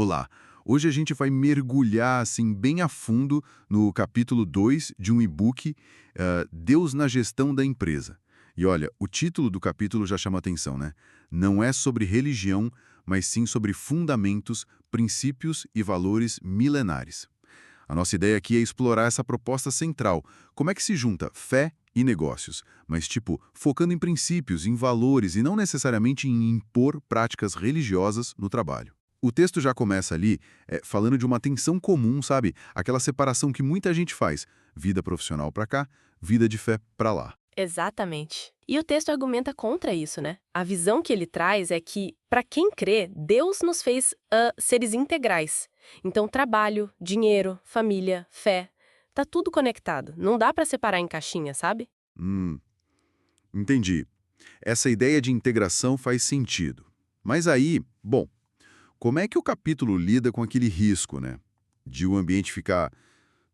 Olá! Hoje a gente vai mergulhar assim bem a fundo no capítulo 2 de um e-book, Deus na Gestão da Empresa. E olha, o título do capítulo já chama atenção, né? Não é sobre religião, mas sim sobre fundamentos, princípios e valores milenares. A nossa ideia aqui é explorar essa proposta central. Como é que se junta fé e negócios? Mas, focando em princípios, em valores e não necessariamente em impor práticas religiosas no trabalho. O texto já começa ali falando de uma tensão comum, sabe? Aquela separação que muita gente faz. Vida profissional para cá, vida de fé para lá. Exatamente. E o texto argumenta contra isso, né? A visão que ele traz é que, para quem crê, Deus nos fez seres integrais. Então, trabalho, dinheiro, família, fé, tá tudo conectado. Não dá para separar em caixinha, sabe? Entendi. Essa ideia de integração faz sentido. Mas aí, bom, como é que o capítulo lida com aquele risco, né? De o ambiente ficar,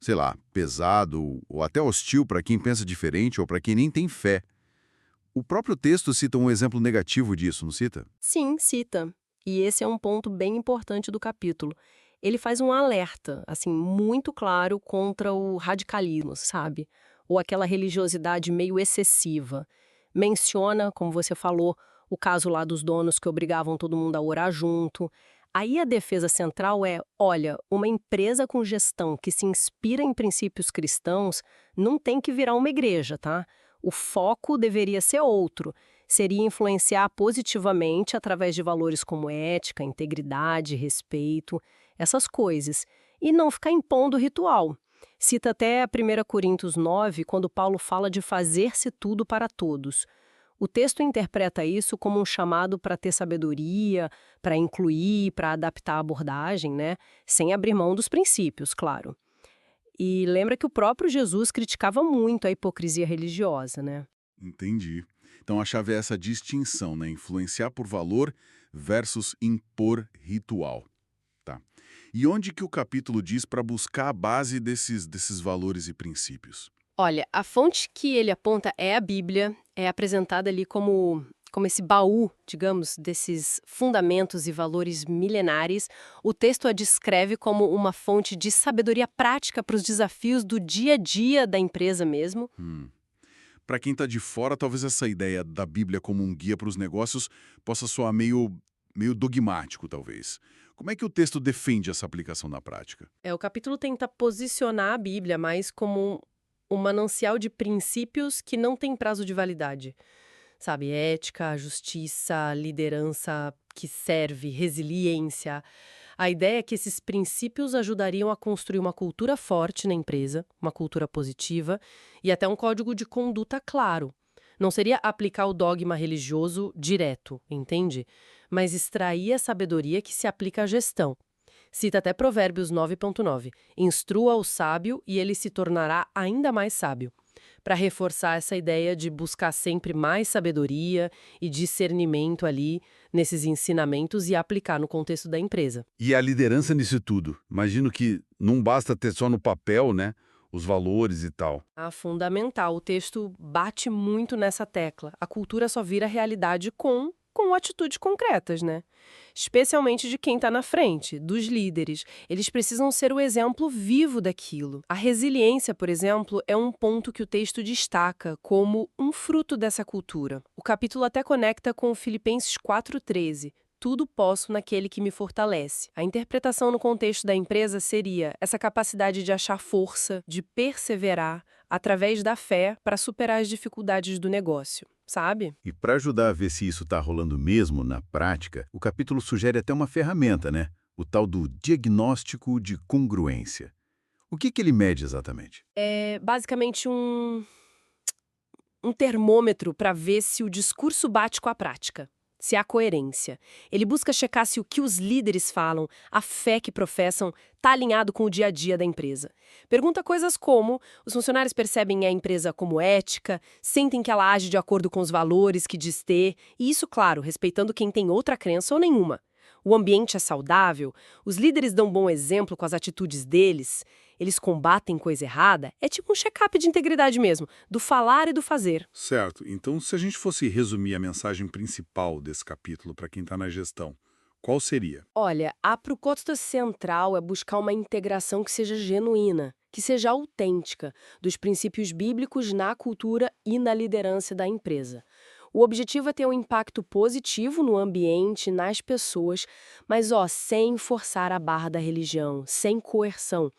sei lá, pesado ou até hostil para quem pensa diferente ou para quem nem tem fé. O próprio texto cita um exemplo negativo disso, não cita? Sim, cita. E esse é um ponto bem importante do capítulo. Ele faz um alerta, assim, muito claro contra o radicalismo, sabe? Ou aquela religiosidade meio excessiva. Menciona, como você falou, o caso lá dos donos que obrigavam todo mundo a orar junto. Aí a defesa central é, olha, uma empresa com gestão que se inspira em princípios cristãos não tem que virar uma igreja, tá? O foco deveria ser outro. Seria influenciar positivamente através de valores como ética, integridade, respeito, essas coisas. E não ficar impondo ritual. Cita até a 1 Coríntios 9, quando Paulo fala de fazer-se tudo para todos. O texto interpreta isso como um chamado para ter sabedoria, para incluir, para adaptar a abordagem, né? Sem abrir mão dos princípios, claro. E lembra que o próprio Jesus criticava muito a hipocrisia religiosa, né? Entendi. Então a chave é essa distinção, né? Influenciar por valor versus impor ritual. Tá. E onde que o capítulo diz para buscar a base desses valores e princípios? Olha, a fonte que ele aponta é a Bíblia, é apresentada ali como esse baú, digamos, desses fundamentos e valores milenares. O texto a descreve como uma fonte de sabedoria prática para os desafios do dia a dia da empresa mesmo. Para quem está de fora, talvez essa ideia da Bíblia como um guia para os negócios possa soar meio dogmático, talvez. Como é que o texto defende essa aplicação na prática? O capítulo tenta posicionar a Bíblia mais como um manancial de princípios que não tem prazo de validade. Sabe, ética, justiça, liderança que serve, resiliência. A ideia é que esses princípios ajudariam a construir uma cultura forte na empresa, uma cultura positiva e até um código de conduta claro. Não seria aplicar o dogma religioso direto, entende? Mas extrair a sabedoria que se aplica à gestão. Cita até Provérbios 9.9. Instrua o sábio e ele se tornará ainda mais sábio. Para reforçar essa ideia de buscar sempre mais sabedoria e discernimento ali nesses ensinamentos e aplicar no contexto da empresa. E a liderança nisso tudo? Imagino que não basta ter só no papel, né, os valores e tal. Fundamental. O texto bate muito nessa tecla. A cultura só vira realidade com atitudes concretas, né? Especialmente de quem está na frente, dos líderes. Eles precisam ser o exemplo vivo daquilo. A resiliência, por exemplo, é um ponto que o texto destaca como um fruto dessa cultura. O capítulo até conecta com Filipenses 4,13. Tudo posso naquele que me fortalece. A interpretação no contexto da empresa seria essa capacidade de achar força, de perseverar, através da fé para superar as dificuldades do negócio, sabe? E para ajudar a ver se isso está rolando mesmo na prática, o capítulo sugere até uma ferramenta, né? O tal do diagnóstico de congruência. O que ele mede exatamente? É basicamente um termômetro para ver se o discurso bate com a prática. Se há coerência. Ele busca checar se o que os líderes falam, a fé que professam, está alinhado com o dia a dia da empresa. Pergunta coisas como: os funcionários percebem a empresa como ética, sentem que ela age de acordo com os valores que diz ter, e isso, claro, respeitando quem tem outra crença ou nenhuma. O ambiente é saudável, os líderes dão bom exemplo com as atitudes deles, eles combatem coisa errada, é tipo um check-up de integridade mesmo, do falar e do fazer. Certo. Então, se a gente fosse resumir a mensagem principal desse capítulo para quem está na gestão, Qual seria? Olha, a proposta central é buscar uma integração que seja genuína, que seja autêntica, dos princípios bíblicos na cultura e na liderança da empresa. O objetivo é ter um impacto positivo no ambiente, nas pessoas, mas sem forçar a barra da religião, sem coerção.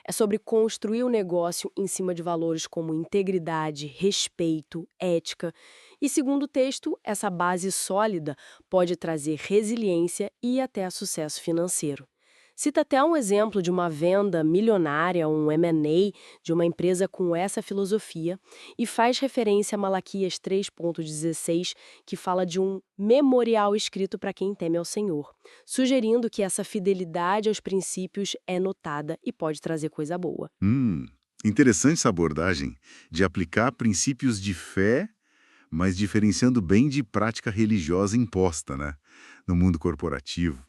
É sobre construir o negócio em cima de valores como integridade, respeito, ética. E segundo o texto, essa base sólida pode trazer resiliência e até sucesso financeiro. Cita até um exemplo de uma venda milionária, um M&A, de uma empresa com essa filosofia, e faz referência a Malaquias 3,16, que fala de um memorial escrito para quem teme ao Senhor, sugerindo que essa fidelidade aos princípios é notada e pode trazer coisa boa. Interessante essa abordagem de aplicar princípios de fé, mas diferenciando bem de prática religiosa imposta, né? No mundo corporativo.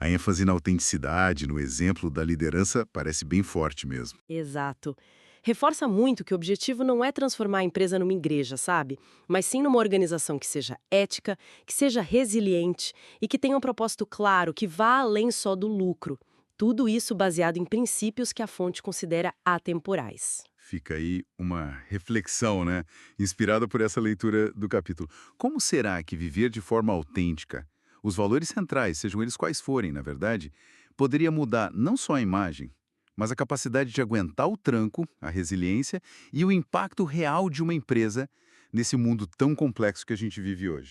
A ênfase na autenticidade, no exemplo da liderança, parece bem forte mesmo. Exato. Reforça muito que o objetivo não é transformar a empresa numa igreja, sabe? Mas sim numa organização que seja ética, que seja resiliente e que tenha um propósito claro, que vá além só do lucro. Tudo isso baseado em princípios que a fonte considera atemporais. Fica aí uma reflexão, né? Inspirada por essa leitura do capítulo. Como será que viver de forma autêntica, os valores centrais, sejam eles quais forem, na verdade, poderia mudar não só a imagem, mas a capacidade de aguentar o tranco, a resiliência e o impacto real de uma empresa nesse mundo tão complexo que a gente vive hoje?